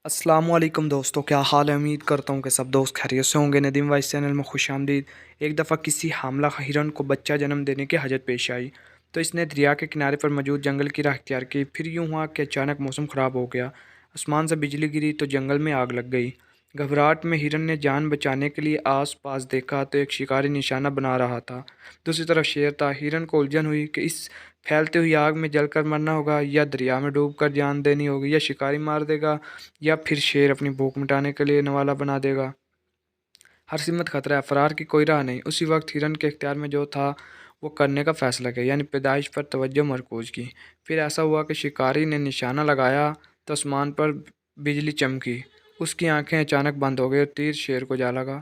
السلام علیکم دوستوں، کیا حال ہے؟ امید کرتا ہوں کہ سب دوست خیریت سے ہوں گے۔ ندیم وائس چینل میں خوش آمدید۔ ایک دفعہ کسی حاملہ ہرن کو بچہ جنم دینے کی حاجت پیش آئی تو اس نے دریا کے کنارے پر موجود جنگل کی راہ اختیار کی۔ پھر یوں ہوا کہ اچانک موسم خراب ہو گیا، آسمان سے بجلی گری تو جنگل میں آگ لگ گئی۔ گھبراہٹ میں ہرن نے جان بچانے کے لیے آس پاس دیکھا تو ایک شکاری نشانہ بنا رہا تھا۔ دوسری طرف شیر تھا۔ ہرن کو الجھن ہوئی کہ اس پھیلتے ہوئی آگ میں جل کر مرنا ہوگا، یا دریا میں ڈوب کر جان دینی ہوگی، یا شکاری مار دے گا، یا پھر شیر اپنی بھوک مٹانے کے لیے نوالا بنا دے گا۔ ہر سمت خطرہ ہے، فرار کی کوئی راہ نہیں۔ اسی وقت ہرن کے اختیار میں جو تھا وہ کرنے کا فیصلہ کیا، یعنی پیدائش پر توجہ مرکوز کی۔ پھر ایسا ہوا کہ شکاری نے نشانہ لگایا تو آسمان پر بجلی چمکی۔ اس کی آنکھیں اچانک بند ہو گئی اور تیر شیر کو جا لگا۔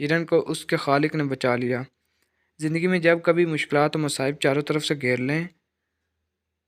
ہرن کو اس کے خالق نے بچا لیا۔ زندگی میں جب کبھی مشکلات و مصائب چاروں طرف سے گھیر لیں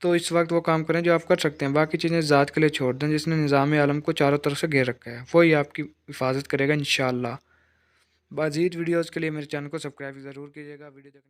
تو اس وقت وہ کام کریں جو آپ کر سکتے ہیں، باقی چیزیں ذات کے لیے چھوڑ دیں۔ جس نے نظام عالم کو چاروں طرف سے گھیر رکھا ہے وہی آپ کی حفاظت کرے گا انشاءاللہ۔ مزید ویڈیوز کے لیے میرے چینل کو سبسکرائب ضرور کیجیے گا۔ ویڈیو دیکھنے